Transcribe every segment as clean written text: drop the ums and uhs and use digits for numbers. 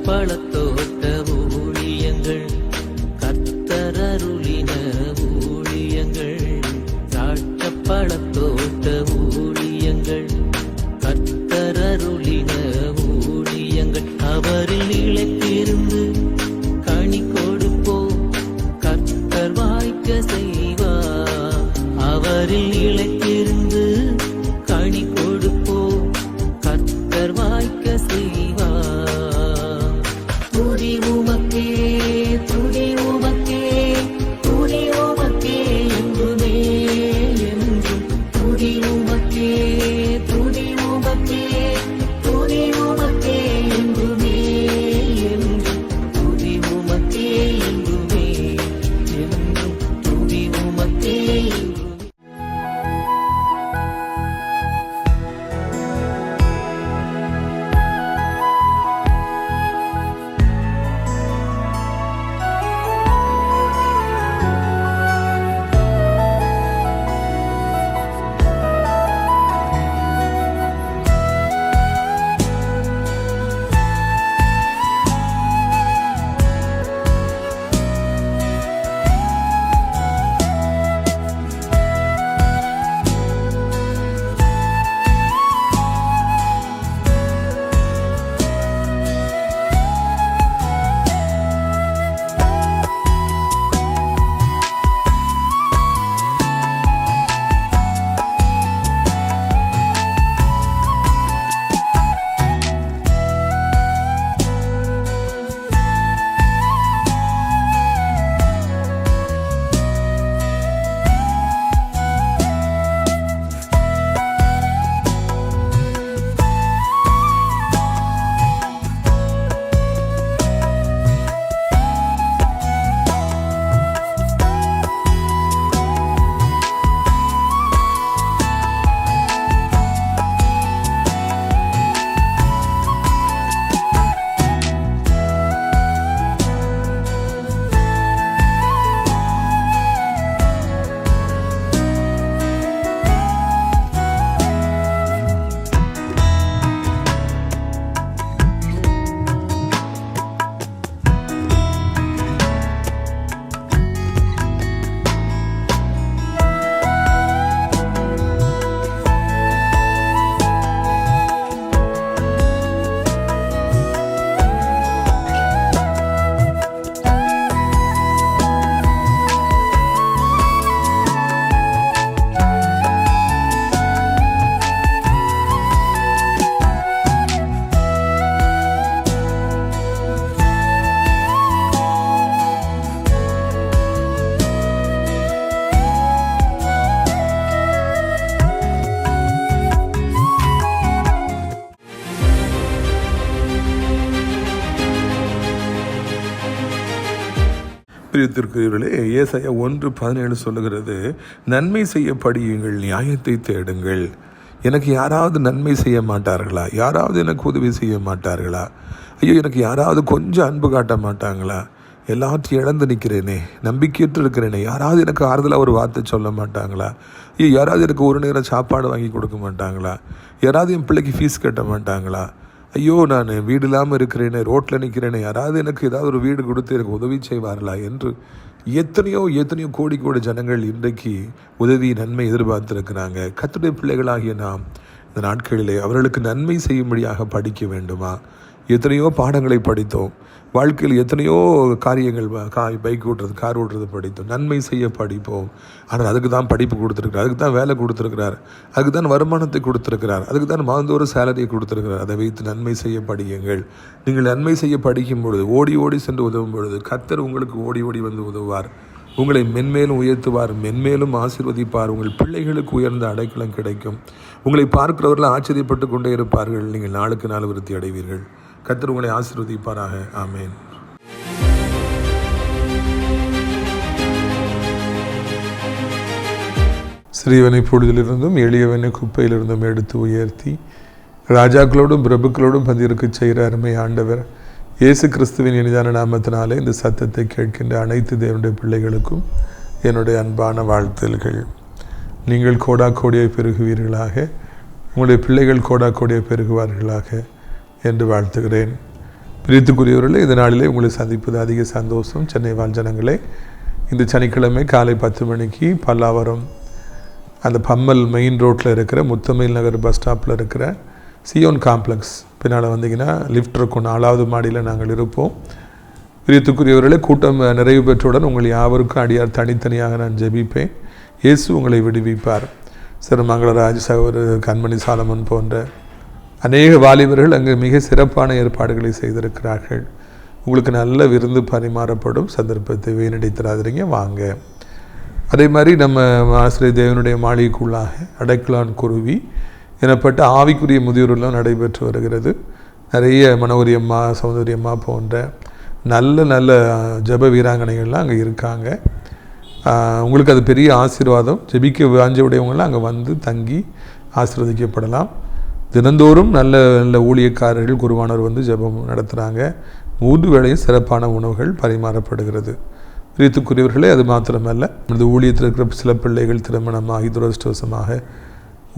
பழத்தோட்ட ஊழியங்கள், கர்த்தரருளின ஊழியங்கள். திராட்சை பழத்தோட்ட ஊழியங்கள், கர்த்தரருளின ஊழியங்கள். அவரில் நிலைத்திருந்து கனி கொடுப்போம், கர்த்தர் வாய்க்க செய்வார். அவரில் நிலைத்திருந்து கனி கொடுப்போம், கர்த்தர் வாய்க்க செய்வார். துதி உமக்கே, துதி உமக்கே, துதி உமக்கே என்றுமே என்றும். துதி உமக்கே, துதி உமக்கே, துதி உமக்கே என்றுமே என்றும். துதி உமக்கே என்றுமே என்றும். துதி உமக்கே என்றுமே. பிரியத்திற்குரியவர்களே, ஏசாயா 1:17 சொல்லுகிறது, நன்மை செய்ய படியுங்கள், நியாயத்தை தேடுங்கள். எனக்கு யாராவது நன்மை செய்ய மாட்டார்களா? யாராவது எனக்கு உதவி செய்ய மாட்டார்களா? ஐயோ, எனக்கு யாராவது கொஞ்சம் அன்பு காட்ட மாட்டாங்களா? எல்லாத்தையும் இழந்து நிற்கிறேனே, நம்பிக்கையற்று இருக்கிறேனே, யாராவது எனக்கு ஆறுதலாக ஒரு வார்த்தை சொல்ல மாட்டாங்களா? ஐயோ, யாராவது எனக்கு ஒரு நேரம் சாப்பாடு வாங்கி கொடுக்க மாட்டாங்களா? யாராவது என் பிள்ளைக்கு ஃபீஸ் கட்ட மாட்டாங்களா? ஐயோ, நான் வீடு இல்லாமல் இருக்கிறேனே, ரோட்டில் நிற்கிறேனே, யாராவது எனக்கு ஏதாவது ஒரு வீடு கொடுத்து எனக்கு உதவி செய்வார்களா என்று எத்தனையோ கோடி ஜனங்கள் இன்றைக்கு உதவி, நன்மை எதிர்பார்த்திருக்கிறாங்க. கர்த்தருடைய பிள்ளைகளாகிய நாம் இந்த நாட்களிலே அவர்களுக்கு நன்மை செய்யும்படியாக படிக்க வேண்டுமா? எத்தனையோ பாடங்களை படித்தோம், வாழ்க்கையில் எத்தனையோ காரியங்கள், பைக் ஓட்டுறது, கார் ஓட்டுறது படித்தோம். நன்மை செய்ய படிப்போம். ஆனால் அதுக்கு தான் படிப்பு கொடுத்துருக்கிறார், அதுக்கு தான் வேலை கொடுத்துருக்கிறார், அதுக்கு தான் வருமானத்தை கொடுத்துருக்கிறார், அதுக்கு தான் மாதந்தோறும் சேலரியை கொடுத்துருக்கிறார். அதை வைத்து நன்மை செய்ய படியுங்கள். நீங்கள் நன்மை செய்ய படிக்கும் பொழுது, ஓடி சென்று உதவும் பொழுது, கர்த்தர் உங்களுக்கு ஓடி வந்து உதவுவார். உங்களை மென்மேலும் உயர்த்துவார், மென்மேலும் ஆசீர்வதிப்பார். உங்கள் பிள்ளைகளுக்கு உயர்ந்த அடைக்கலம் கிடைக்கும். உங்களை பார்க்கிறவர்கள் ஆச்சரியப்பட்டு கொண்டே இருப்பார்கள். நீங்கள் நாளுக்கு நாள் விருத்தி அடைவீர்கள். கர்த்தர் உங்களை ஆசீர்வதிப்பாராக. ஆமேன். சிறியவனை பொழுதிலிருந்தும் எளியவனை குப்பையிலிருந்தும் எடுத்து உயர்த்தி ராஜாக்களோடும் பிரபுக்களோடும் பதிருக்கு செய்கிற அருமை ஆண்டவர் இயேசு கிறிஸ்துவின் இனிதான நாமத்தினாலே இந்த சத்தத்தை கேட்கின்ற அனைத்து தேவனுடைய பிள்ளைகளுக்கும் என்னுடைய அன்பான வாழ்த்துகள். நீங்கள் கோடாக்கோடியை பெருகுவீர்களாக, உங்களுடைய பிள்ளைகள் கோடாக்கோடியை பெருகுவார்களாக என்று வாழ்த்துகிறேன். பிரித்துக்குரியவர்களே, இந்த நாளிலே உங்களை சந்திப்பது அதிக சந்தோஷம். சென்னை வாழ் ஜனங்களே, இந்த சனிக்கிழமை காலை 10 மணிக்கு பல்லாவரம் அந்த பம்மல் மெயின் ரோட்டில் இருக்கிற முத்தமிழ் நகர் பஸ் ஸ்டாப்பில் இருக்கிற சியோன் காம்ப்ளெக்ஸ் பின்னால் வந்தீங்கன்னா லிஃப்ட் இருக்கும், 4வது மாடியில் நாங்கள் இருப்போம். பிரியத்துக்குரியவர்களே, கூட்டம் நிறைவு பெற்றவுடன் உங்கள் யாவருக்கும் அடியார் தனித்தனியாக நான் ஜெபிப்பேன். இயேசு உங்களை விடுவிப்பார். சிறுமங்கலராஜ், சகோதரர் கண்மணி சாலமன் போன்ற அநேக வாலிபர்கள் அங்கு மிக சிறப்பான ஏற்பாடுகளை செய்திருக்கிறார்கள். உங்களுக்கு நல்ல விருந்து பரிமாறப்படும். சந்தர்ப்பத்தை வீணடித்திராதீங்க, வாங்க. அதே மாதிரி நம்ம ஆசிரியர் தேவனுடைய மாளிகைக்குள்ளாக அடைக்கலான் குருவி எனப்பட்ட ஆவிக்குரிய முதியோரெல்லாம் நடைபெற்று வருகிறது. நிறைய மனோரியம்மா, சௌந்தரியம்மா போன்ற நல்ல நல்ல ஜப வீராங்கனைகள்லாம் அங்கே இருக்காங்க. உங்களுக்கு அது பெரிய ஆசீர்வாதம். ஜெபிக்க வாஞ்ச உடையவங்களாம் அங்கே வந்து தங்கி ஆசீர்வதிக்கப்படலாம். தினந்தோறும் நல்ல நல்ல ஊழியக்காரர்கள், குருவானவர் வந்து ஜெபம் நடத்துகிறாங்க. 3 வேளையும் சிறப்பான உணவுகள் பரிமாறப்படுகிறது. பிரியத்துக்குரியவர்களே, அது மாத்திரமல்ல, இந்த ஊழியத்தில் இருக்கிற சில பிள்ளைகள் திருமணமாகி துரதிர்ஷ்டவசமாக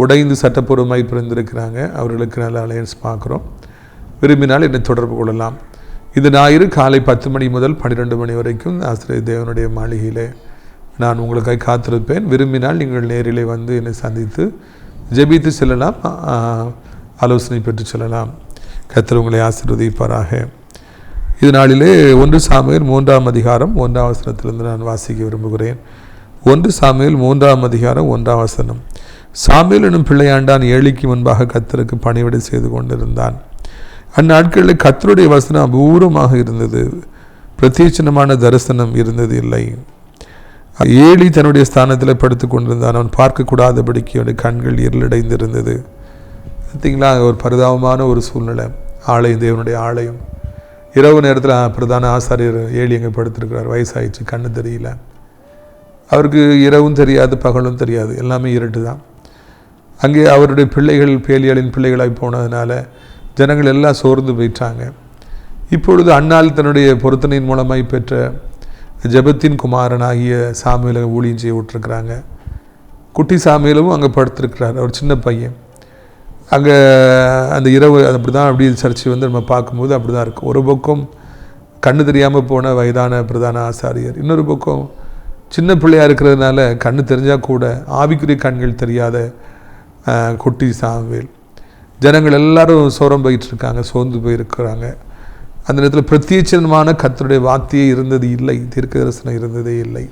உடைந்து சட்டப்பூர்வமாய் பிறந்திருக்கிறாங்க. அவர்களுக்கு நல்ல அலையன்ஸ் பார்க்குறோம். விரும்பினால் என்னை தொடர்பு கொள்ளலாம். இது ஞாயிறு காலை 10 மணி முதல் 12 மணி வரைக்கும் ஆசிரியர் தேவனுடைய மாளிகையிலே நான் உங்களுக்காக காத்திருப்பேன். விரும்பினால் நீங்கள் நேரிலே வந்து என்னை சந்தித்து ஜெபித்து செல்லலாம், ஆலோசனை பெற்று செல்லலாம். கர்த்தர் உங்களை ஆசீர்வதிப்பாராக. இது நாளிலே 1 சாமுவேல் 3ஆம் அதிகாரம் 1ஆம் வசனத்திலிருந்து நான் வாசிக்க விரும்புகிறேன். 1 சாமுவேல் 3ஆம் அதிகாரம் 1ஆம் வசனம். சாமுவேல் எனும் பிள்ளையாண்டான் ஏலிக்கு முன்பாக கர்த்தருக்கு பணிவிடை செய்து கொண்டிருந்தான். அந்நாட்களில் கர்த்தருடைய வசனம் அபூர்வமாக இருந்தது, பிரத்யட்சமான தரிசனம் இருந்தது இல்லை. ஏலி தன்னுடைய ஸ்தானத்தில் படுத்து கொண்டிருந்தான். அவன் பார்க்கக்கூடாதபடிக்கு அவனுடைய கண்கள் இருளடைந்திருந்தது. பார்த்தீங்களா, ஒரு பரிதாபமான ஒரு சூழ்நிலை. ஆலயம், தேவனுடைய ஆலயம். இரவு நேரத்தில் பிரதான ஆசாரியர் ஏலி அங்கே படுத்திருக்கிறார். வயசாயிடுச்சு, கண்ணு தெரியல. அவருக்கு இரவும் தெரியாது, பகலும் தெரியாது, எல்லாமே இருட்டு தான். அங்கே அவருடைய பிள்ளைகள் பேலியாளின் பிள்ளைகளாய் போனதுனால ஜனங்கள் எல்லாம் சோர்ந்து போயிட்டாங்க. இப்பொழுது அன்னாள் தன்னுடைய பொருத்தனையின் மூலமாய் பெற்ற ஜெபத்தின் குமாரனாகிய சாமுவேலை ஊழியம் செய்ய விட்டுருக்குறாங்க. குட்டி சாமுவேலும் அங்கே படுத்திருக்கிறார். அவர் சின்ன பையன். அங்கே அந்த இரவு அப்படி தான், அப்படி சர்ச்சை வந்து நம்ம பார்க்கும்போது அப்படி தான் இருக்கும். ஒரு பக்கம் கண்ணு தெரியாமல் போன வயதான பிரதான ஆசாரியர், இன்னொரு பக்கம் சின்ன பிள்ளையாக இருக்கிறதுனால கண்ணு தெரிஞ்சால் கூட ஆவிக்குரிய கண்கள் தெரியாத குட்டி சாமுவேல். ஜனங்கள் எல்லாரும் சோரம் போயிட்டுருக்காங்க, சோர்ந்து போயிருக்கிறாங்க. அந்த நேரத்தில் பிரத்யட்சமான கர்த்தருடைய வார்த்தையே இருந்தது இல்லை, தீர்க்கதரிசனம் இருந்ததே இல்லை.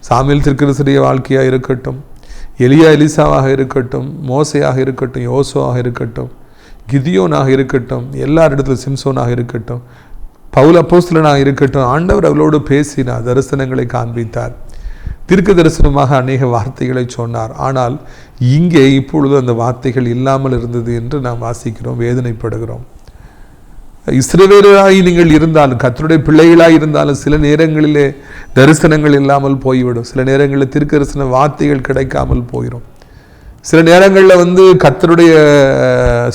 சாமுவேல் தீர்க்கதரிசியுடைய வாழ்க்கையாக இருக்கட்டும், எலியா எலிசாவாக இருக்கட்டும், மோசையாக இருக்கட்டும், யோசுவாக இருக்கட்டும், கிதியோனாக இருக்கட்டும், எல்லாரிடத்திலும் சிம்சோனாக இருக்கட்டும், பவுல் அப்போஸ்தலனாக இருக்கட்டும், ஆண்டவர் அவளோடு பேசினார், தரிசனங்களை காண்பித்தார், தீர்க்க தரிசனமாக அநேக வார்த்தைகளை சொன்னார். ஆனால் இங்கே இப்பொழுது அந்த வார்த்தைகள் இல்லாமல் இருந்தது என்று நாம் வாசிக்கிறோம், வேதனைப்படுகிறோம். இஸ்ரவேலராய் நீங்கள் இருந்தாலும், கர்த்தருடைய பிள்ளைகளாக இருந்தாலும் சில நேரங்களிலே தரிசனங்கள் இல்லாமல் போய்விடும். சில நேரங்களில் தீர்க்க தரிசன வார்த்தைகள் கிடைக்காமல் போயிடும். சில நேரங்களில் வந்து கர்த்தருடைய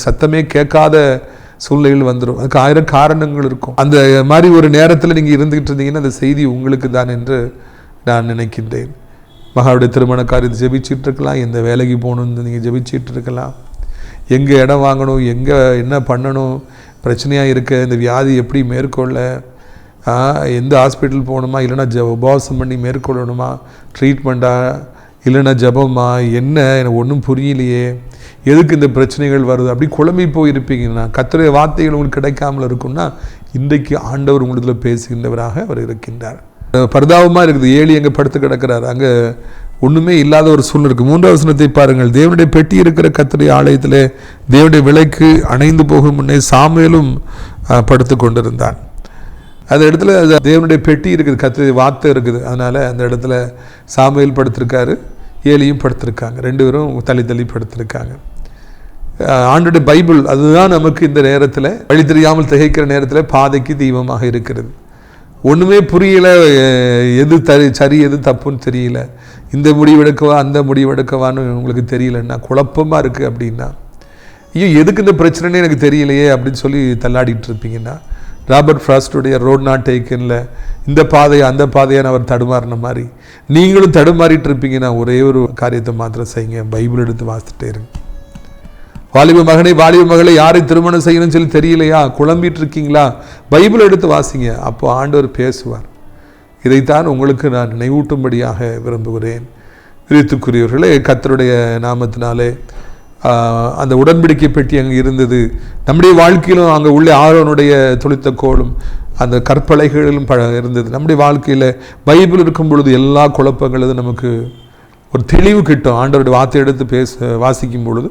சத்தமே கேட்காத சூழ்நிலைகள் வந்துடும். அதுக்கு 1000 காரணங்கள் இருக்கும். அந்த மாதிரி ஒரு நேரத்தில் நீங்கள் இருந்துகிட்டு இருந்தீங்கன்னா அந்த செய்தி உங்களுக்கு தான் என்று நான் நினைக்கின்றேன். மகாவுடைய திருமண காரியத்தை ஜெபிச்சுட்டு இருக்கலாம், எந்த வேலைக்கு போகணுன்னு நீங்கள் ஜெபிச்சுட்டு இருக்கலாம், எங்கே இடம் வாங்கணும், எங்கே என்ன பண்ணணும், பிரச்சனையாக இருக்க இந்த வியாதி எப்படி மேற்கொள்ள, எந்த ஹாஸ்பிட்டல் போகணுமா, இல்லைனா உபவாசம் பண்ணி மேற்கொள்ளணுமா, ட்ரீட்மெண்ட்டா, இல்லைன்னா ஜபமா, என்ன எனக்கு ஒன்றும் புரியலையே, எதுக்கு இந்த பிரச்சனைகள் வருது, அப்படி குழம்பி போயிருப்பீங்கன்னா, கர்த்தருடைய வார்த்தைகள் உங்களுக்கு கிடைக்காமல் இருக்குன்னா இன்றைக்கு ஆண்டவர் உங்களுக்கு பேசுகின்றவராக அவர் இருக்கின்றார். பரிதாபமாக இருக்குது. ஏலி அங்கே படுத்து கிடக்கிறார். அங்கே ஒன்றுமே இல்லாத ஒரு சூழ்நிலை இருக்குது. 3ஆம் வசனத்தை பாருங்கள். தேவனுடைய பெட்டி இருக்கிற கர்த்தருடைய ஆலயத்தில் தேவனுடைய விளக்கு அணைந்து போகும் முன்னே சாமுவேலும் படுத்து கொண்டிருந்தான். அந்த இடத்துல தேவனுடைய பெட்டி இருக்குது, கர்த்தருடைய வார்த்தை இருக்குது. அதனால் அந்த இடத்துல சாமுவேல் படுத்திருக்காரு, ஏலியும் படுத்திருக்காங்க. 2 பேரும் தள்ளி தள்ளி படுத்திருக்காங்க. ஆண்டோடைய பைபிள் அதுதான் நமக்கு இந்த நேரத்தில் வழி தெரியாமல் திகைக்கிற நேரத்தில் பாதைக்கு தீபமாக இருக்கிறது. ஒன்றுமே புரியலை, எது சரி எது தப்புன்னு தெரியல, இந்த முடிவெடுக்கவா அந்த முடிவெடுக்கவான்னு உங்களுக்கு தெரியலன்னா, குழப்பமாக இருக்குது அப்படின்னா, ஐயோ எதுக்கு இந்த பிரச்சனைன்னு எனக்கு தெரியலையே அப்படின்னு சொல்லி தள்ளாடிட்டு இருப்பீங்கன்னா, ராபர்ட் ஃப்ராஸ்டுடைய ரோட் நாட் டேக்கனில் இந்த பாதையை அந்த பாதையான அவர் தடுமாறின மாதிரி நீங்களும் தடுமாறிட்டு இருப்பீங்கன்னா, ஒரே ஒரு காரியத்தை மாத்திரம் செய்யுங்க, பைபிள் எடுத்து வாசிட்டே இருங்க. வாலிப மகனை வாலிப மகளை யாரை திருமணம் செய்யணும்னு சொல்லி தெரியலையா, குழம்பிட்டு இருக்கீங்களா, பைபிள் எடுத்து வாசிங்க, அப்போ ஆண்டவர் பேசுவார். இதைத்தான் உங்களுக்கு நான் நினைவூட்டும்படியாக விரும்புகிறேன். பிரியத்துக்குரியவர்களே, கர்த்தருடைய நாமத்தினாலே அந்த உடன்படிக்கை பெட்டி அங்கே இருந்தது. நம்முடைய வாழ்க்கையிலும் அங்கே உள்ள ஆரோனுடைய தொளித்த கோலும் அந்த கற்பலைகளிலும் இருந்தது. நம்முடைய வாழ்க்கையில் பைபிள் இருக்கும் பொழுது எல்லா குழப்பங்களும் நமக்கு ஒரு தெளிவு கிட்டும். ஆண்டவருடைய வார்த்தை எடுத்து வாசிக்கும் பொழுது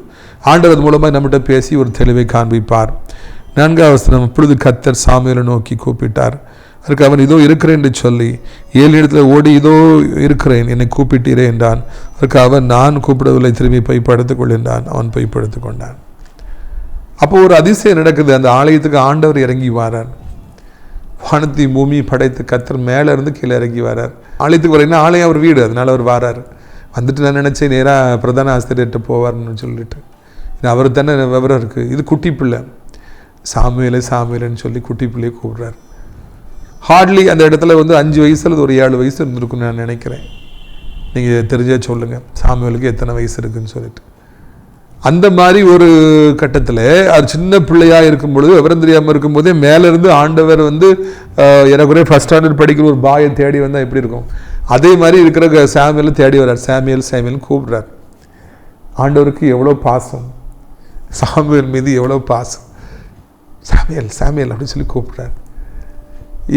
ஆண்டவர் அது மூலமாக நம்மகிட்ட பேசி ஒரு தெளிவை காண்பிப்பார். 4ஆம் வசனம், இப்பொழுது கர்த்தர் சாமுவேலை நோக்கி கூப்பிட்டார். அதுக்கு அவன் இதோ இருக்கிறேன் என்று சொல்லி 7 இடத்துல ஓடி இதோ இருக்கிறேன், என்னை கூப்பிட்டீரே என்றான். அதுக்கு அவன் நான் கூப்பிடவில்லை, திரும்பி போய் படுத்துக்கொள் என்றான். அவன் போய் படுத்து கொண்டான். அப்போ ஒரு அதிசயம் நடக்குது. அந்த ஆலயத்துக்கு ஆண்டவர் இறங்கி வரார். வானத்தை பூமி படைத்து கர்த்தர் மேலே இருந்து கீழே இறங்கி வரார். ஆலயத்துக்கு வரீங்கன்னா ஆலயம் அவர் வீடு, அதனால அவர் வரார். வந்துட்டு நான் நினச்சேன் நேராக பிரதான ஆசிரியர்கிட்ட போவார்னு சொல்லிட்டு, அவர் தானே விவரம் இருக்குது. இது குட்டி பிள்ளை, சாமுவேலைன்னு சொல்லி குட்டி பிள்ளையை கூப்பிட்றாரு. ஹார்ட்லி அந்த இடத்துல 5 வயசு அல்லது ஒரு 7 வயசு இருந்திருக்குன்னு நான் நினைக்கிறேன். நீங்கள் தெரிஞ்சே சொல்லுங்கள் சாமுவேலுக்கு எத்தனை வயசு இருக்குன்னு சொல்லிட்டு. அந்த மாதிரி ஒரு கட்டத்தில் அது சின்ன பிள்ளையாக இருக்கும் பொழுது, விவரம் தெரியாமல் இருக்கும்போதே மேலேருந்து ஆண்டவர் எனக்குரிய ஃபஸ்ட் ஸ்டாண்டர்ட் படிக்கிற ஒரு பாயை தேடி வந்தால் எப்படி இருக்கும், அதே மாதிரி இருக்கிற சாமுவேலை தேடி வர்றார். சாமுவேல் கூப்பிட்றார். ஆண்டவருக்கு எவ்வளோ பாசம், சாமுவேல் மீது எவ்வளோ பாசம். சாமுவேல் அப்படின்னு சொல்லி கூப்பிட்றார்.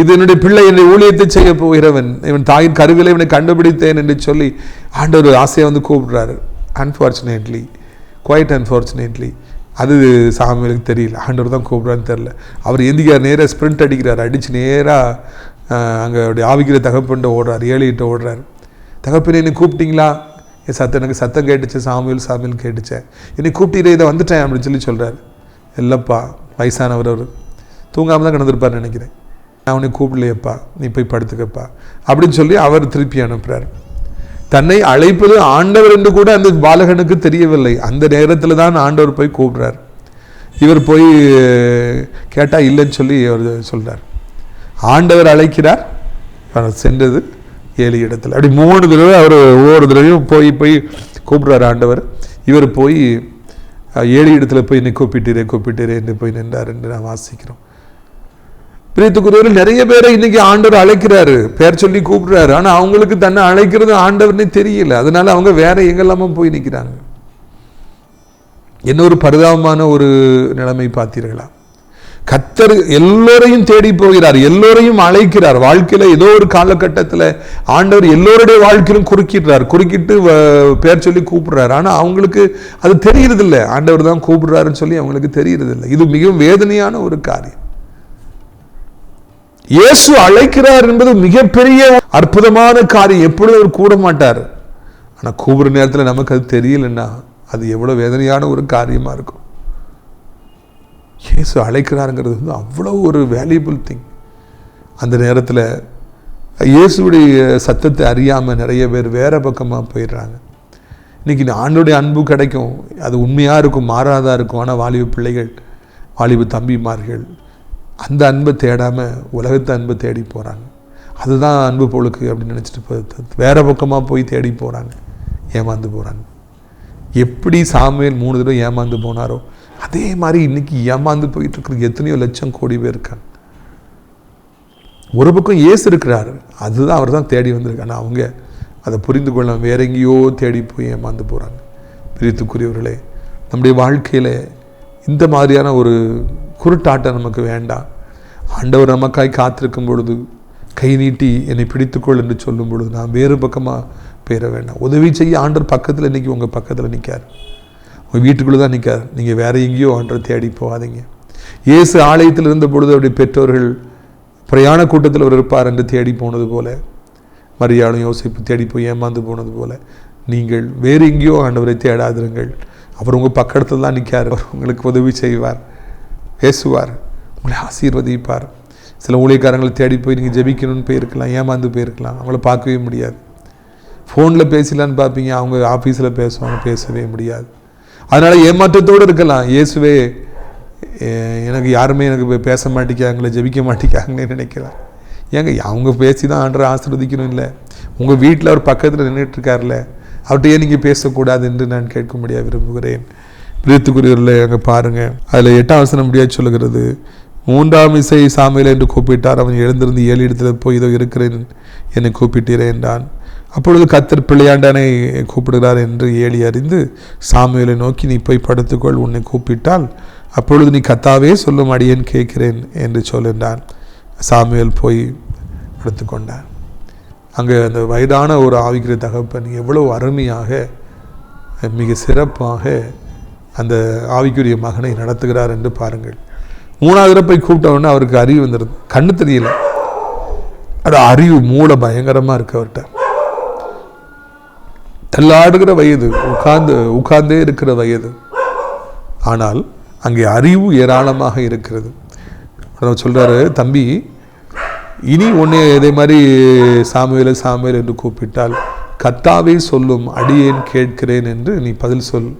இது என்னுடைய பிள்ளை, என்னுடைய ஊழியத்தை செய்ய போகிறவன், இவன் தாயின் கருவிலை இவனை கண்டுபிடித்தேன் என்று சொல்லி ஆண்டவர் ஆசையை கூப்பிடுறாரு. குவைட் அன்ஃபார்ச்சுனேட்லி அது சாமுவேலுக்கு தெரியல, ஆண்டவர் தான் கூப்பிட்றான்னு தெரில. அவர் எந்திக்கார், நேராக ஸ்ப்ரிண்ட் அடிக்கிறார். அடித்து நேராக அங்கே அப்படி ஆவிக்கிற தகப்பன்ட்ட ஓடுறார், 7 ஓடுறாரு. தகப்பனே என்னை கூப்பிட்டீங்களா, என் எனக்கு சத்தம் கேட்டுச்சு, சாமுவேல் கேட்டுச்சேன், என்னை கூப்பிட்டீரே, இதை வந்துட்டேன் அப்படின்னு சொல்கிறார். இல்லைப்பா, வயசானவர், அவர் தூங்காமல் தான் கிடந்திருப்பார் நினைக்கிறேன், நான் உன்னை கூப்பிடலையப்பா, நீ போய் படுத்துக்கப்பா அப்படின்னு சொல்லி அவர் திருப்பி அனுப்புகிறார். தன்னை அழைப்பது ஆண்டவர் என்று கூட அந்த பாலகனுக்கு தெரியவில்லை. அந்த நேரத்தில் தான் ஆண்டவர் போய் கூப்பிட்றார். இவர் போய் கேட்டால் இல்லைன்னு சொல்லி அவர் சொல்கிறார். ஆண்டவர் அழைக்கிறார், சென்றது 7 இடத்துல. அப்படி 3 தடவை அவர் ஒவ்வொரு தடவையும் போய் கூப்பிட்றார் ஆண்டவர். இவர் போய் 7 இடத்துல போய் என்னை கூப்பிட்டீரே என்று போய் நின்றார் என்று நான் வாசிக்கிறோம். பிரியத்துக்குரியவர்கள், நிறைய பேரை இன்னைக்கு ஆண்டவர் அழைக்கிறாரு, பேர் சொல்லி கூப்பிடுறாரு. ஆனால் அவங்களுக்கு தன்னை அழைக்கிறது ஆண்டவர்னே தெரியல. அதனால அவங்க வேற எங்கெல்லாமோ போய் நிற்கிறாங்க. என்ன ஒரு பரிதாபமான ஒரு நிலைமை பார்த்தீர்களா? கர்த்தர் எல்லோரையும் தேடி போகிறார், எல்லோரையும் அழைக்கிறார். வாழ்க்கையில ஏதோ ஒரு காலகட்டத்தில் ஆண்டவர் எல்லோருடைய வாழ்க்கையிலும் குறுக்கிட்டு பேர் சொல்லி கூப்பிடுறாரு. ஆனால் அவங்களுக்கு அது தெரியறதில்லை, ஆண்டவர் தான் கூப்பிடுறாருன்னு சொல்லி அவங்களுக்கு தெரியறதில்லை. இது மிகவும் வேதனையான ஒரு காரியம். இயேசு அழைக்கிறார் என்பது மிகப்பெரிய அற்புதமான காரியம். எப்பொழுதும் அவர் கூட மாட்டார். ஆனால் கூப்பிடுற நேரத்தில் நமக்கு அது தெரியலன்னா அது எவ்வளோ வேதனையான ஒரு காரியமாக இருக்கும். இயேசு அழைக்கிறாருங்கிறது அவ்வளோ ஒரு வேல்யூபிள் திங். அந்த நேரத்தில் இயேசுடைய சத்தத்தை அறியாமல் நிறைய பேர் வேற பக்கமாக போயிடுறாங்க. இன்னைக்கு ஆண்டோடைய அன்பு கிடைக்கும், அது உண்மையாக இருக்கும், மாறாதான் இருக்கும். ஆனால் வாலிப பிள்ளைகள், வாலிப தம்பிமார்கள் அந்த அன்பை தேடாமல் உலகத்தை அன்பை தேடி போகிறாங்க. அதுதான் அன்பு பொழுக்கு அப்படின்னு நினச்சிட்டு வேற பக்கமாக போய் தேடி போகிறாங்க, ஏமாந்து போகிறாங்க. எப்படி சாமுவேல் 3 தடவை ஏமாந்து போனாரோ அதே மாதிரி இன்னைக்கு ஏமாந்து போயிட்டு இருக்கிற எத்தனையோ லட்சம் கோடி பேர் இருக்காங்க. ஒரு பக்கம் இயேசு இருக்கிறாரு, அதுதான் அவர் தான் தேடி வந்திருக்காங்க. அவங்க அதை புரிந்து கொள்ள வேற எங்கேயோ தேடி போய் ஏமாந்து போகிறாங்க. பிரியத்துக்குரியவர்களே, நம்முடைய வாழ்க்கையில் இந்த மாதிரியான ஒரு குருட்டாட்டம் நமக்கு வேண்டாம். ஆண்டவர் நமக்காய் காத்திருக்கும் பொழுது கை நீட்டி என்னை பிடித்துக்கொள் என்று சொல்லும் பொழுது நான் வேறு பக்கமாக போயிட வேண்டாம். உதவி செய்ய ஆண்டவர் பக்கத்தில் இன்றைக்கி உங்கள் பக்கத்தில் நிற்கார், உங்கள் வீட்டுக்குள்ளே தான் நிற்கார். நீங்கள் வேறு எங்கேயோ ஆண்டவர் தேடி போகாதீங்க. இயேசு ஆலயத்தில் இருந்த பொழுது அவருடைய பெற்றோர்கள் பிரயாண கூட்டத்தில் அவர் இருப்பார் என்று தேடி போனது போல, மரியாளும் யோசிப்பு தேடி போய் ஏமாந்து போனது போல, நீங்கள் வேறு எங்கேயோ ஆண்டவரை தேடாதிருங்கள். அவர் உங்கள் பக்கத்தில் தான் நிற்கார். அவர் உங்களுக்கு உதவி செய்வார், பேசுவார், உங்களை ஆசீர்வதிப்பார். சில ஊழியக்காரங்களை தேடி போய் நீங்கள் ஜெபிக்கணும்னு போயிருக்கலாம், ஏமாந்து போயிருக்கலாம், அவங்கள பார்க்கவே முடியாது. ஃபோனில் பேசலான்னு பார்ப்பீங்க, அவங்க ஆஃபீஸில் பேசுவாங்க, பேசவே முடியாது. அதனால் ஏமாற்றத்தோடு இருக்கலாம். இயேசுவே எனக்கு யாருமே எனக்கு பேச மாட்டேங்காங்களே, ஜெபிக்க மாட்டேங்காங்களே நினைக்கலாம். ஏங்க அவங்க பேசி தான் ஆண்டரை ஆசீர்வதிக்கணும் இல்லை? உங்கள் வீட்டில் அவர் பக்கத்தில் நின்றுட்டுருக்கார்ல, அவர்கிட்டயே நீங்கள் பேசக்கூடாது என்று நான் கேட்க முடியாது விரும்புகிறேன். பிரியத்துக்குரியவர்களே, அங்கே பாருங்கள், அதில் 8ஆம் வசனம் முடியாது சொல்லுகிறது, 3ஆம் இசை சாமுவேல் என்று கூப்பிட்டார். அவன் எழுந்திருந்து 7 இடத்துல போய் இதோ இருக்கிறேன் என்னை கூப்பிட்டீரே என்றான். அப்பொழுது கர்த்தர் பிள்ளையாண்டனை கூப்பிடுகிறார் என்று ஏலி அறிந்து சாமுவேலை நோக்கி, நீ போய் படுத்துக்கொள், உன்னை கூப்பிட்டால் அப்பொழுது நீ கர்த்தாவே சொல்லும் அடியேன் கேட்கிறேன் என்று சொல்லுகிறான். சாமுவேல் போய் படுத்துக்கொண்டார். அங்கே அந்த வயதான ஒரு ஆவிக்குரிய தகப்பன் எவ்வளவு அருமையாக மிக சிறப்பாக அந்த ஆவிக்குரிய மகனை நடத்துகிறார் என்று பாருங்கள். 3வது தடவை போய் கூப்பிட்டவுடனே அவருக்கு அறிவு வந்துடுது. கண்ணு தெரியல, அது அறிவு மூளை பயங்கரமாக இருக்கு அவர்கிட்ட. தள்ளாடுகிற வயது, உட்கார்ந்தே இருக்கிற வயது, ஆனால் அங்கே அறிவு ஏராளமாக இருக்கிறது. சொல்றாரு, தம்பி, இனி ஒன்னே இதே மாதிரி சாமுவேல் என்று கூப்பிட்டால் கர்த்தாவே சொல்லும் அடியேன் கேட்கிறேன் என்று நீ பதில் சொல்.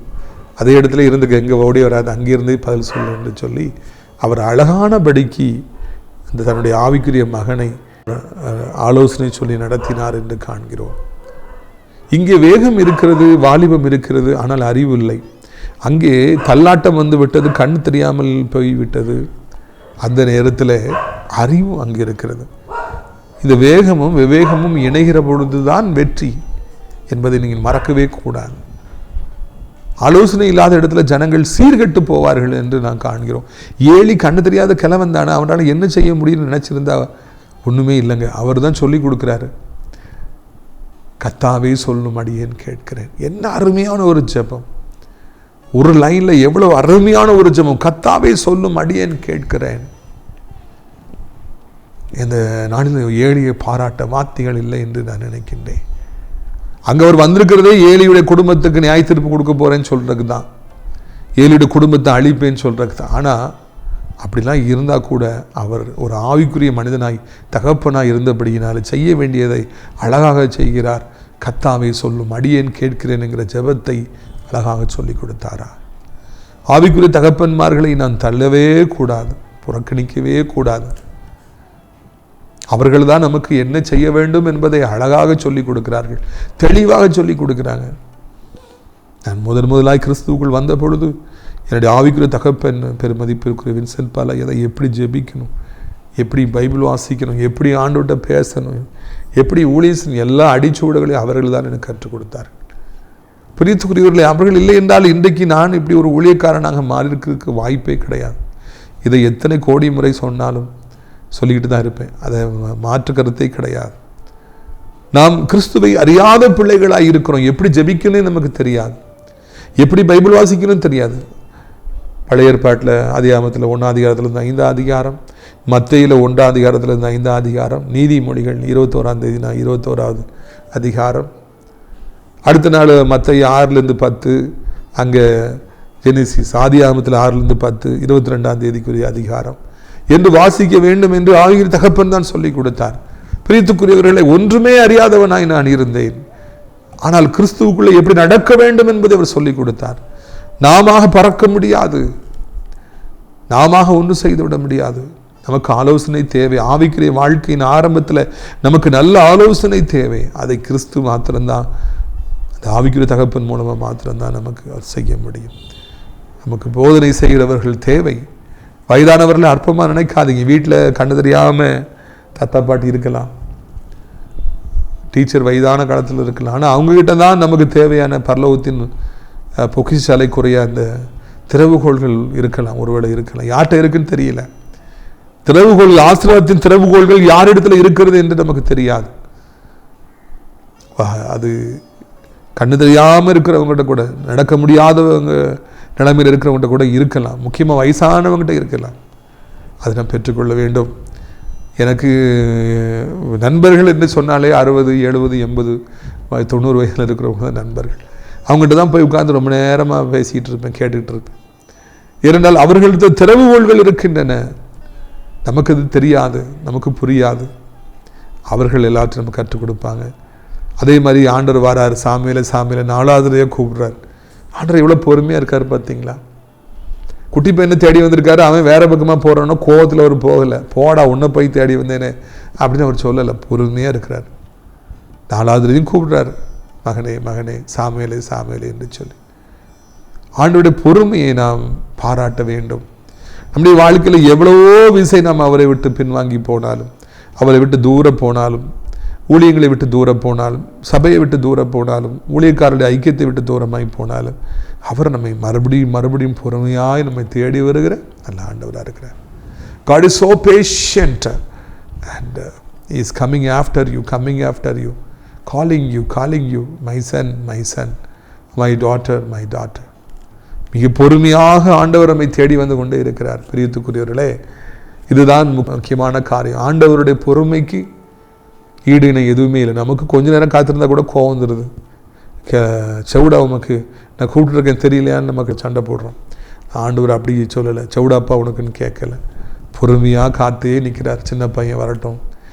அதே இடத்துல இருந்து எங்கே ஓடி வராது, அங்கிருந்தே பதில் சொல் என்று சொல்லி அவர் அழகானபடிக்கு அந்த தன்னுடைய ஆவிக்குரிய மகனை ஆலோசனை சொல்லி நடத்தினார் என்று காண்கிறோம். இங்கே வேகம் இருக்கிறது, வாலிபம் இருக்கிறது, ஆனால் அறிவு இல்லை. அங்கே தள்ளாட்டம் வந்து விட்டது, கண் தெரியாமல் போய்விட்டது. அந்த நேரத்தில் அறிவும் அங்கே இருக்கிறது. இந்த வேகமும் விவேகமும் இணைகிற பொழுதுதான் வெற்றி என்பதை நீங்கள் மறக்கவே கூடாது. ஆலோசனை இல்லாத இடத்துல ஜனங்கள் சீர்கெட்டு போவார்கள் என்று நான் காண்கிறோம். ஏலி கண்ணு தெரியாத கிழவன் தானே, அவனால் என்ன செய்ய முடியும்னு நினைச்சிருந்தா ஒன்றுமே இல்லைங்க. அவர் தான் சொல்லி கொடுக்குறாரு, கர்த்தாவே சொல்லும் அடியேன் கேட்கிறேன். என்ன அருமையான ஒரு ஜெபம்! ஒரு லைன்ல எவ்வளவு அருமையான ஒரு ஜெபம்! கர்த்தாவே சொல்லும் அடியேன் கேட்கிறேன். இந்த நாளில் ஏலியை பாராட்ட வார்த்தைகள் இல்லை என்று நான் நினைக்கின்றேன். அங்கே அவர் வந்திருக்கிறதே ஏலியுடைய குடும்பத்துக்கு நியாய தீர்ப்பு கொடுக்க போறேன்னு சொல்றதுக்கு தான், ஏலியுடைய குடும்பத்தை அழிப்பேன்னு சொல்றதுக்கு தான். ஆனால் அப்படிலாம் இருந்தால் கூட அவர் ஒரு ஆவிக்குரிய மனிதனாய் தகப்பனாய் இருந்தபடியினால் செய்ய வேண்டியதை அழகாக செய்கிறார். கர்த்தாவே சொல்லும் அடியேன் கேட்கிறேன் என்கிற ஜெபத்தை அழகாக சொல்லி கொடுத்தாரா. ஆவிக்குரிய தகப்பன்மார்களை நான் தள்ளவே கூடாது, புறக்கணிக்கவே கூடாது. அவர்கள் தான் நமக்கு என்ன செய்ய வேண்டும் என்பதை அழகாக சொல்லிக் கொடுக்கிறார்கள், தெளிவாக சொல்லிக் கொடுக்கிறாங்க. நான் முதலாய் கிறிஸ்துவுக்குள் வந்த பொழுது என்னுடைய ஆவிக்குரிய தகப்பன் பெருமதிப்பிற்குரிய வின்சென்ட் பாலா எதை எப்படி ஜெபிக்கணும், எப்படி பைபிள் வாசிக்கணும், எப்படி ஆண்டவர்கிட்ட பேசணும், எப்படி ஊழியம், எல்லா அடிச்சுவடுகளையும் அவர்கள் தான் எனக்கு கற்றுக் கொடுத்தார்கள். பிரியத்துக்குரியவர்களே, அவர்கள் இல்லை என்றால் இன்றைக்கு நான் இப்படி ஒரு ஊழியக்காரனாக மாறியிருக்கிறதுக்கு வாய்ப்பே கிடையாது. இதை எத்தனை கோடி முறை சொன்னாலும் சொல்லிக்கிட்டு தான் இருப்பேன், அதை மாற்று கருத்தே கிடையாது. நாம் கிறிஸ்துவை அறியாத பிள்ளைகளாக இருக்கிறோம். எப்படி ஜெபிக்கணும்னு நமக்கு தெரியாது, எப்படி பைபிள் வாசிக்கணும்னு தெரியாது. பழைய ஏற்பாட்டில் அதிகாரத்தில் 1ஆம் அதிகாரத்திலிருந்து 5ஆம் அதிகாரம், மத்தேயில 1ஆம் அதிகாரத்திலிருந்து 5ஆம் அதிகாரம், நீதிமொழிகள் 21ஆம் தேதி 21வது அதிகாரம், அடுத்த நாள் மத்தேயு 6லேருந்து 10, அங்கே ஜெனிசிஸ் ஆதியாகமத்தில் 6லேருந்து 10, 22ஆம் தேதிக்குரிய அதிகாரம் என்று வாசிக்க வேண்டும் என்று ஆகிய தகப்பன் தான் சொல்லிக் கொடுத்தார். பிரியத்துக்குரியவர்களை, ஒன்றுமே அறியாதவனாய் நான் இருந்தேன், ஆனால் கிறிஸ்துவுக்குள்ளே எப்படி நடக்க வேண்டும் என்பதை அவர் சொல்லிக் கொடுத்தார். நாம பறக்க முடியாது, நாம ஒன்று செய்துவிட முடியாது. நமக்கு ஆலோசனை தேவை. ஆவிக்குரிய வாழ்க்கையின் ஆரம்பத்தில் நமக்கு நல்ல ஆலோசனை தேவை. அதை கிறிஸ்து மாத்திரம்தான், அந்த ஆவிக்குரிய தகப்பன் மூலமாக மாத்திரம்தான் நமக்கு செய்ய முடியும். நமக்கு போதனை செய்கிறவர்கள் தேவை. வயதானவர்களை அற்பமாக நினைக்காதீங்க. வீட்டில் கண்ணு தெரியாமல் தாத்தா பாட்டி இருக்கலாம், டீச்சர் வயதான காலத்தில் இருக்கலாம், ஆனால் அவங்ககிட்ட தான் நமக்கு தேவையான பரலோகத்தின் பொக்கிஷாலைக்குரிய அந்த திறவுகோள்கள் இருக்கலாம், ஒருவேளை இருக்கலாம். யார்கிட்ட இருக்குன்னு தெரியல. திறவுகோள், ஆசீர்வாதத்தின் திறவுகோள்கள் யாரிடத்துல இருக்கிறது என்று நமக்கு தெரியாது. அது கண்ணு தெரியாமல் இருக்கிறவங்ககிட்ட கூட, நடக்க முடியாதவங்க நிலைமையில் இருக்கிறவங்ககிட்ட கூட இருக்கலாம், முக்கியமாக வயசானவங்ககிட்ட இருக்கலாம். அதை நான் பெற்றுக்கொள்ள வேண்டும். எனக்கு நண்பர்கள் என்று சொன்னாலே 60, 70, 80, 90 வயதில் இருக்கிறவங்க தான் நண்பர்கள். அவங்ககிட்ட தான் போய் உட்கார்ந்து ரொம்ப நேரமாக பேசிகிட்டு இருப்பேன், கேட்டுக்கிட்டு இருப்பேன். ஏனென்றால் அவர்களது திறவுகோள்கள் இருக்கின்றன. நமக்கு அது தெரியாது, நமக்கு புரியாது. அவர்கள் எல்லாத்தையும் நமக்கு கற்றுக் கொடுப்பாங்க. அதே மாதிரி ஆண்டவர் வாரார், சாமியில் 4வதுலேயே கூப்பிடுறார். ஆண்டவர் எவ்வளோ பொறுமையாக இருக்கார் பார்த்தீங்களா. குட்டி பையனை தேடி வந்திருக்காரு, அவன் வேற பக்கமாக போகிறானோ கோவத்தில் அவர் போகலை. போடா, உன்னை போய் தேடி வந்தேனே அப்படின்னு அவர் சொல்லலை, பொறுமையாக இருக்கிறார். 4வதுலேயும் கூப்பிடுறாரு, மகனே மகனே, சாமியிலே சாமியிலே என்று சொல்லி. ஆண்டவருடைய பொறுமையை நாம் பாராட்ட வேண்டும். நம்முடைய வாழ்க்கையில் எவ்வளவோ விசை நாம் அவரை விட்டு பின்வாங்கி போனாலும், அவரை விட்டு தூர போனாலும், ஊழியங்களை விட்டு தூர போனாலும், சபையை விட்டு தூர போனாலும், ஊழியக்காரருடைய ஐக்கியத்தை விட்டு தூரமாய் போனாலும், அவர் நம்மை மறுபடியும் மறுபடியும் பொறுமையாய் நம்மை தேடி வருகிற நல்ல ஆண்டவராக இருக்கிறார். God is so patient and he is coming after you, calling you, my son, my daughter. மிக பொறுமையாக ஆண்டவர் நம்மை தேடி வந்து கொண்டே இருக்கிறார். பிரியத்துக்குரியவர்களே, இதுதான் முக்கியமான காரியம். ஆண்டவருடைய பொறுமைக்கு ஈடு இணை எதுவுமே இல்லை. நமக்கு கொஞ்ச நேரம் காத்திருந்தா கூட கோவம் வந்துடுது. செவுடா உனக்கு நான் கூப்பிட்டுருக்கேன் தெரியலையான்னு நமக்கு சண்டை போடுறோம். ஆண்டவர் அப்படி சொல்லலை. செவுடாப்பா உனக்குன்னு கேட்கல, பொறுமையாக காத்தே நிற்கிறார். சின்ன பையன் வரட்டும்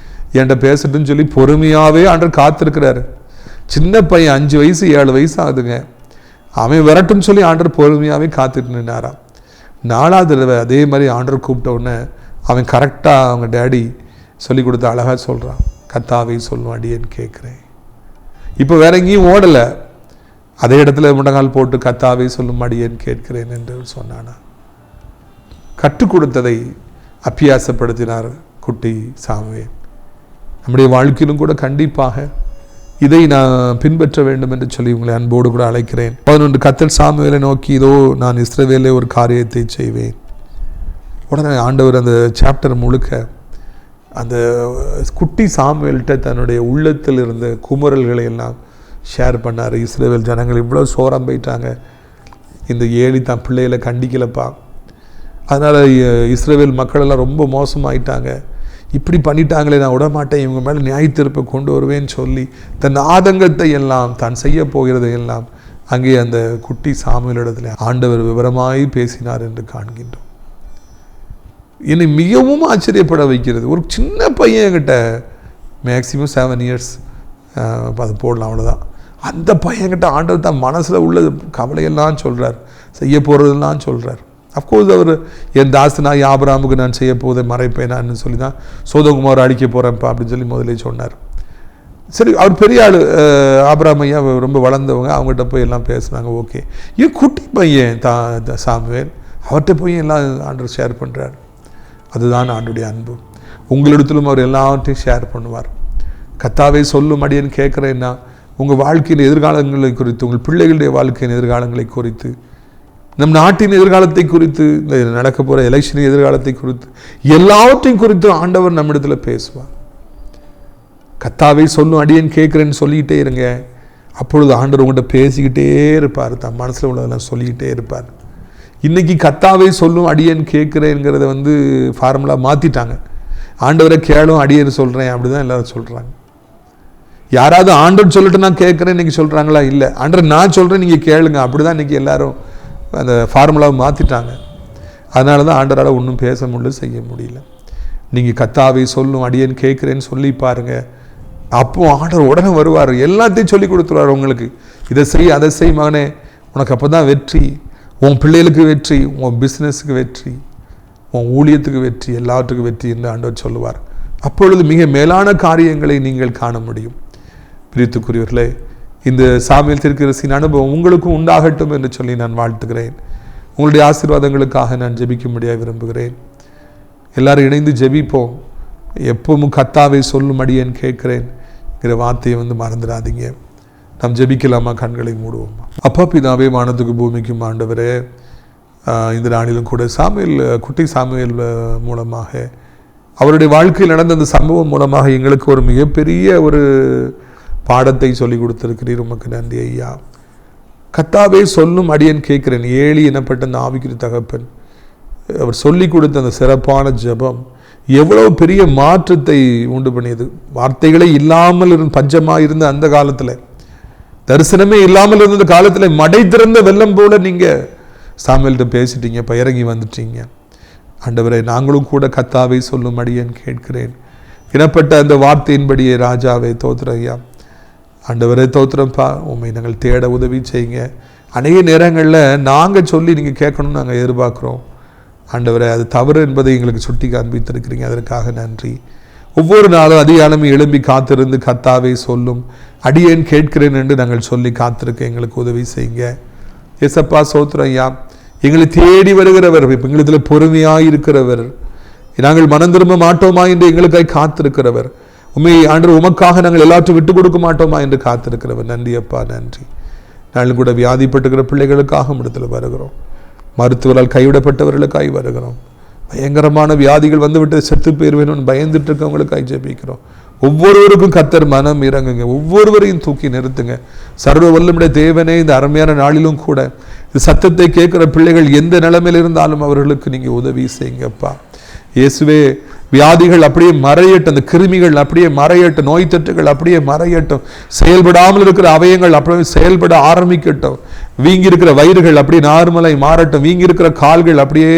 என்கிட்ட பேசட்டும்னு சொல்லி பொறுமையாகவே ஆண்டவர் காத்திருக்கிறாரு. சின்ன பையன் 5 வயசு 7 வயசு ஆகுதுங்க, அவன் வரட்டும்னு சொல்லி ஆண்டவர் பொறுமையாகவே காத்துட்டு நின்னாராம். 4வது தடவை அதே மாதிரி ஆண்டவர் கூப்பிட்ட உடனே அவன் கரெக்டாக அவங்க டேடி சொல்லி கொடுத்த அழகாக சொல்கிறான், கர்த்தாவே சொல்லும் அடியேன்னு கேட்குறேன். இப்போ வேற எங்கேயும் ஓடலை, அதே இடத்துல முடங்கால் போட்டு கர்த்தாவே சொல்லும் அடியேன்னு கேட்கிறேன் என்று சொன்னானா. கற்றுக் கொடுத்ததை அபியாசப்படுத்தினார் குட்டி சாமுவேல். நம்முடைய வாழ்க்கையிலும் கூட கண்டிப்பாக இதை நான் பின்பற்ற வேண்டும் என்று சொல்லி உங்களை அன்போடு கூட அழைக்கிறேன். 11 கர்த்தர் சாமுவேலை நோக்கி, இதோ நான் இஸ்ரவேலிலே ஒரு காரியத்தை செய்வேன். உடனே ஆண்டவர் அந்த சாப்டர் முழுக்க அந்த குட்டி சாமுவேல்கிட்ட தன்னுடைய உள்ளத்தில் இருந்த குமுறல்களை எல்லாம் ஷேர் பண்ணார். இஸ்ரவேல் ஜனங்கள் இவ்வளோ சோரம் போயிட்டாங்க, இந்த ஏலி தான் பிள்ளைகளை கண்டிக்கலப்பா, அதனால் இஸ்ரவேல் மக்கள் எல்லாம் ரொம்ப மோசமாயிட்டாங்க, இப்படி பண்ணிட்டாங்களே, நான் விடமாட்டேன், இவங்க மேலே நியாயத்தீர்ப்பை கொண்டு வருவேன்னு சொல்லி தன் ஆதங்கத்தை எல்லாம் தான் செய்ய போகிறதை எல்லாம் அங்கே அந்த குட்டி சாமுவேலிடத்தில் ஆண்டவர் விவரமாய் பேசினார் என்று காண்கின்றோம். என்னை மிகவும் ஆச்சரியப்பட வைக்கிறது. ஒரு சின்ன பையன்கிட்ட மேக்சிமம் 7 இயர்ஸ் அது போடலாம், அவ்வளோதான். அந்த பையன்கிட்ட ஆண்டவர் தான் மனசில் உள்ள கவலையெல்லாம் சொல்கிறார், செய்ய போகிறதெல்லாம் சொல்கிறார். அஃப்கோர்ஸ் அவர் என் தாசனாய் ஆபிரகாமுக்கு நான் செய்ய போவதை மறைப்பேனான்னு சொல்லி தான் சோதோகுமார் அடிக்க போகிறேன்ப்பா அப்படின்னு சொல்லி முதலே சொன்னார். சரி, அவர் பெரிய ஆள், ஆபிரகாம் ஐயா ரொம்ப வளர்ந்தவங்க, அவங்ககிட்ட போய் எல்லாம் பேசுனாங்க. ஓகே, ஏன் குட்டி பையன் சாமுவேல், அவர்கிட்ட போய் எல்லாம் ஆண்டவர் ஷேர் பண்ணுறார். அதுதான் ஆண்டுடைய அன்பு. உங்களிடத்திலும் அவர் எல்லாவற்றையும் ஷேர் பண்ணுவார். கர்த்தாவே சொல்லும் அடியேன்னு கேட்குறேன்னா, உங்கள் வாழ்க்கையின் எதிர்காலங்களை குறித்து, உங்கள் பிள்ளைகளுடைய வாழ்க்கையின் எதிர்காலங்களை குறித்து, நம் நாட்டின் எதிர்காலத்தை குறித்து, இந்த நடக்க போகிற எலெக்ஷனின் எதிர்காலத்தை குறித்து, எல்லாவற்றையும் குறித்து ஆண்டவர் நம்மிடத்தில் பேசுவார். கர்த்தாவே சொல்லும் அடியேன்னு கேட்குறேன்னு சொல்லிக்கிட்டே இருங்க. அப்பொழுது ஆண்டவர் உங்கள்கிட்ட பேசிக்கிட்டே இருப்பார், தன் மனசில் உள்ளதெல்லாம் சொல்லிக்கிட்டே இருப்பார். இன்றைக்கி கர்த்தாவே சொல்லும் அடியேன் கேட்குறேங்கிறத ஃபார்முலா மாற்றிட்டாங்க. ஆண்டவரை கேளும் அடியேன்னு சொல்கிறேன், அப்படி தான் எல்லோரும் சொல்கிறாங்க. யாராவது ஆண்டவர் சொல்லிட்டு நான் கேட்குறேன் இன்றைக்கி சொல்கிறாங்களா? இல்லை, ஆண்டவர் நான் சொல்கிறேன் நீங்கள் கேளுங்க, அப்படி தான் இன்றைக்கி எல்லோரும் அந்த ஃபார்முலாவை மாற்றிட்டாங்க. அதனால தான் ஆண்டவரால் ஒன்றும் பேச முடியல, செய்ய முடியல. நீங்கள் கர்த்தாவே சொல்லும் அடியேன் கேட்குறேன்னு சொல்லி பாருங்கள், அப்போது ஆண்டவர் உடனே வருவார், எல்லாத்தையும் சொல்லி கொடுத்துருவார் உங்களுக்கு. இதை செய், அதை செய் மகனே, உனக்கு அப்போ தான் வெற்றி, உன் பிள்ளைகளுக்கு வெற்றி, உன் பிஸ்னஸுக்கு வெற்றி, உன் ஊழியத்துக்கு வெற்றி, எல்லாத்துக்கும் வெற்றி என்று ஆண்டவர் சொல்லுவார். அப்பொழுது மிக மேலான காரியங்களை நீங்கள் காண முடியும். பிரியத்துக்குரியவர்களே, இந்த சாமுவேல் தீர்க்கதரிசியின் அனுபவம் உங்களுக்கும் உண்டாகட்டும் என்று சொல்லி நான் வாழ்த்துகிறேன். உங்களுடைய ஆசீர்வாதங்களுக்காக நான் ஜெபிக்கும்படியாக விரும்புகிறேன். எல்லாரும் இணைந்து ஜெபிப்போம். எப்பவும் கர்த்தாவே சொல்லும் அடியேன் கேட்கிறேன்ங்கிற வார்த்தையை மறந்துடாதீங்க. நாம் ஜெபிக்கலாமா? கண்களை மூடுவோமா? அப்பா பிதாவே, வானத்துக்கு பூமிக்கும் ஆண்டவரே, இந்த நாளிலும் கூட குட்டி சாமுவேல் மூலமாக, அவருடைய வாழ்க்கையில் நடந்த அந்த சம்பவம் மூலமாக எங்களுக்கு ஒரு மிகப்பெரிய ஒரு பாடத்தை சொல்லி கொடுத்திருக்கிறீர். உமக்கு நன்றி ஐயா. கர்த்தாவே சொல்லும் அடியேன் கேட்கிறேன், ஏலி எனப்பட்ட அந்த ஆவிக்குரிய தகப்பன் அவர் சொல்லி கொடுத்த அந்த சிறப்பான ஜெபம் எவ்வளவு பெரிய மாற்றத்தை உண்டு பண்ணியது. வார்த்தைகளே இல்லாமல் பஞ்சமாக இருந்த அந்த காலத்தில், தரிசனமே இல்லாமல் இருந்த காலத்தில் மடை திறந்த வெள்ளம் போல நீங்கள் சாமுவேல்கிட்ட பேசிட்டீங்க, இப்போ இறங்கி வந்துட்டீங்க. ஆண்டவரே, நாங்களும் கூட கர்த்தாவே சொல்லும் அடியேன் கேட்கிறேன் எனப்பட்ட அந்த வார்த்தையின்படியே ராஜாவே தோத்திரம் ஐயா. ஆண்டவரே தோத்திரம்ப்பா, உண்மை நாங்கள் தேட உதவி செய்யுங்க. அநேக நேரங்களில் நாங்கள் சொல்லி நீங்கள் கேட்கணும்னு நாங்கள் எதிர்பார்க்குறோம். ஆண்டவரே, அது தவறு என்பதை எங்களுக்கு சுட்டி காண்பித்திருக்கிறீங்க, அதற்காக நன்றி. ஒவ்வொரு நாளும் அதிகாலமே எழும்பி காத்திருந்து கர்த்தாவே சொல்லும் அடியேன் கேட்கிறேன் என்று நாங்கள் சொல்லி காத்திருக்க எங்களுக்கு உதவி செய்யுங்க. ஏசப்பா சோத்திரம் ஐயா, எங்களை தேடி வருகிறவர், எங்களிடத்தில் பொறுமையாய் இருக்கிறவர், நாங்கள் மனம் திரும்ப மாட்டோமா என்று எங்களுக்காய் காத்திருக்கிறவர், உண்மை ஆண்டு உமக்காக நாங்கள் எல்லாத்தையும் விட்டு கொடுக்க மாட்டோமா என்று காத்திருக்கிறவர். நன்றி அப்பா, நன்றி. நாங்கள் கூட வியாதிப்பட்டுக்கிற பிள்ளைகளுக்காக இடத்துல வருகிறோம், மருத்துவரால் கைவிடப்பட்டவர்களுக்காய் வருகிறோம், பயங்கரமான வியாதிகள் வந்துவிட்டு செத்து போயிருவேணும்னு பயந்துட்டு இருக்கவங்களுக்காய் ஜெபிக்கிறோம். ஒவ்வொருவருக்கும் கர்த்தர் மனம் இறங்குங்க, ஒவ்வொருவரையும் தூக்கி நிறுத்துங்க. சர்வ வல்லமுடைய தேவனே, இந்த அருமையான நாளிலும் கூட இந்த சத்தத்தை கேட்கிற பிள்ளைகள் எந்த நிலைமையில் இருந்தாலும் அவர்களுக்கு நீங்க உதவி செய்யுங்கப்பா. இயேசுவே, வியாதிகள் அப்படியே மறையட்டும், அந்த கிருமிகள் அப்படியே மறையட்டும், நோய் தொற்றுகள் அப்படியே மறையட்டும், செயல்படாமல் இருக்கிற அவயங்கள் அப்படியே செயல்பட ஆரம்பிக்கட்டும், வீங்கி இருக்கிற வயிறுகள் அப்படியே நார்மலாய் மாறட்டும், வீங்கி இருக்கிற கால்கள் அப்படியே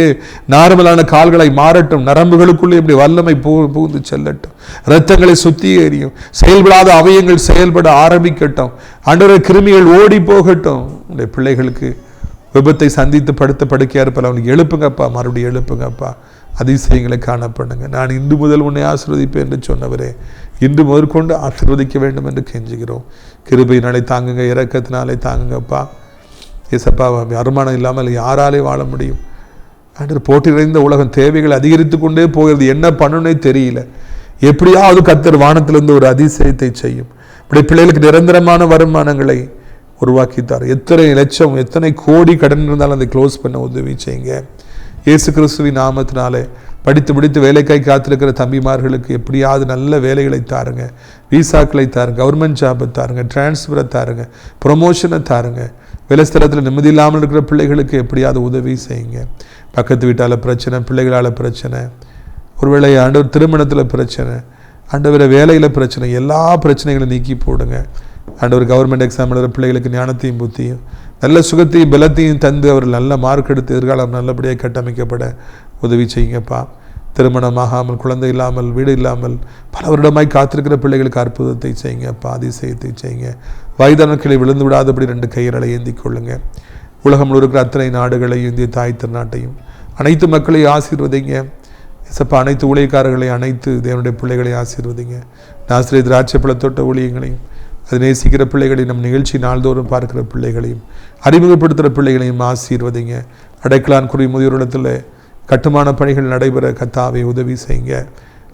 நார்மலான கால்களை மாறட்டும், நரம்புகளுக்குள்ளே இப்படி வல்லமை புகுந்து செல்லட்டும், இரத்தங்களை சுத்திகரியும், செயல்படாத அவயங்கள் செயல்பட ஆரம்பிக்கட்டும், ஆண்டவரே கிருமிகள் ஓடி போகட்டும். உடைய பிள்ளைகளுக்கு விபத்தை சந்தித்து படுத்த படுக்கையா இருப்பால் அவனுக்கு எழுப்புங்கப்பா, மறுபடியும் எழுப்புங்கப்பா, அதிசயங்களை காணப்படுங்க. நான் இன்று முதல் உன்னை ஆசீர்வதிப்பேன் என்று சொன்னவரே, இன்று முதற்கொண்டு ஆசீர்வதிக்க வேண்டும் என்று கெஞ்சுகிறோம். கிருபையினாலே தாங்குங்க, இரக்கத்தினாலே தாங்குங்கப்பா. ஏசப்பா, வருமானம் இல்லாமல் யாராலே வாழ முடியும்? அன்று போட்டி நிறைந்த உலகம், தேவைகள் அதிகரித்து கொண்டே போகிறது, என்ன பண்ணணும்னே தெரியல. எப்படியாவது கர்த்தர் வானத்திலிருந்து ஒரு அதிசயத்தை செய்யும். இப்படி பிள்ளைகளுக்கு நிரந்தரமான வருமானங்களை உருவாக்கித்தார். எத்தனை லட்சம், எத்தனை கோடி கடன் இருந்தாலும் அதை க்ளோஸ் பண்ண உதவி செய்யுங்க. இயேசு கிறிஸ்துவின் நாமத்தினாலே படித்து வேலைக்காய் காத்திருக்கிற தம்பிமார்களுக்கு எப்படியாவது நல்ல வேலைகளை தாருங்க, விசாக்களை தாருங்க, கவர்மெண்ட் ஜாபை தாருங்க, டிரான்ஸ்ஃபரை தாருங்க, ப்ரொமோஷனை தாருங்க. வேலை ஸ்தலத்தில் நிம்மதி இல்லாமல் இருக்கிற பிள்ளைகளுக்கு எப்படியாவது உதவி செய்யுங்க. பக்கத்து வீட்டால் பிரச்சனை, பிள்ளைகளால் பிரச்சனை, ஒருவேளை ஆண்டவர் திருமணத்தில் பிரச்சனை, ஆண்டவரை வேலையில் பிரச்சனை, எல்லா பிரச்சனைகளும் நீக்கி போடுங்க. ஆண்டவர் கவர்மெண்ட் எக்ஸாம் எழுதுகிற பிள்ளைகளுக்கு ஞானத்தையும் புத்தியும் நல்ல சுகத்தையும் பலத்தையும் தந்து அவர்கள் நல்ல மார்க் எடுத்து எதிர்காலம் நல்லபடியாக கட்டமைக்கப்பட உதவி செய்யுங்கப்பா. திருமணமாகாமல், குழந்தை இல்லாமல், வீடு இல்லாமல் பல வருடமாய் காத்திருக்கிற பிள்ளைகளுக்கு அற்புதத்தை செய்யுங்கப்பா, அதிசயத்தை செய்யுங்க. வயதானக்களை விழுந்து விடாதபடி 2 கைகளை ஏந்தி கொள்ளுங்க. உலகம் இருக்கிற அத்தனை நாடுகளையும், இந்திய தாய் திருநாட்டையும், அனைத்து மக்களையும் ஆசீர்வதிங்க. சப்பா, அனைத்து ஊழியக்காரர்களையும், அனைத்து தேவனுடைய பிள்ளைகளையும் ஆசீர்வதிங்க. நாசிரியர் திராட்சை பழத்தோட்ட ஊழியங்களையும், அது நேசிக்கிற பிள்ளைகளையும், நம் நிகழ்ச்சி நாள்தோறும் பார்க்கிற பிள்ளைகளையும், அறிமுகப்படுத்துகிற பிள்ளைகளையும் ஆசீர்வதிங்க. அடைக்கலான் குறி முதியோரிடத்தில் கட்டுமான பணிகள் நடைபெற கத்தாவை உதவி செய்யுங்க.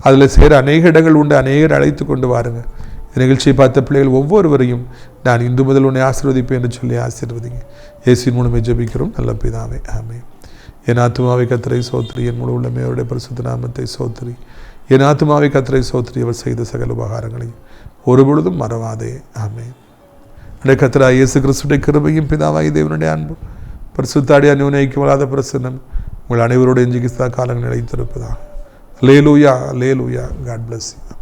அதில் சேர அநேக இடங்கள் உண்டு, அநேகர் அழைத்து கொண்டு வாருங்க. இந்த நிகழ்ச்சியை பார்த்த பிள்ளைகள் ஒவ்வொருவரையும் நான் இன்று முதல் உன்னை ஆசீர்வதிப்பேன் என்று சொல்லி ஆசீர்வதிங்க. இயேசுவின் மூலமே ஜெபிக்கிறோம் நல்ல பிதாவே, ஆமென். என் ஆத்துமாவை கர்த்தரை சோத்திரி, என் முழு உள்ளமே அவருடைய பரிசுத்த நாமத்தை சோத்திரி. என் ஆத்துமாவை கர்த்தரை சோத்திரி, அவர் செய்த சகல உபகாரங்களையும் ஒருபொழுதும் மறவாதே, ஆமென். கர்த்தராகிய இயேசு கிறிஸ்துவின் கிருபையும் பிதாவாகிய தேவனுடைய அன்பும் பரிசுத்த அந்யோன்யம் வராத பிரசன்னம் உங்கள் அனைவரோடு எஞ்சி காலங்கள் நிலைத்திருப்பதாக. அல்லேலூயா, அல்லேலூயா. God bless you.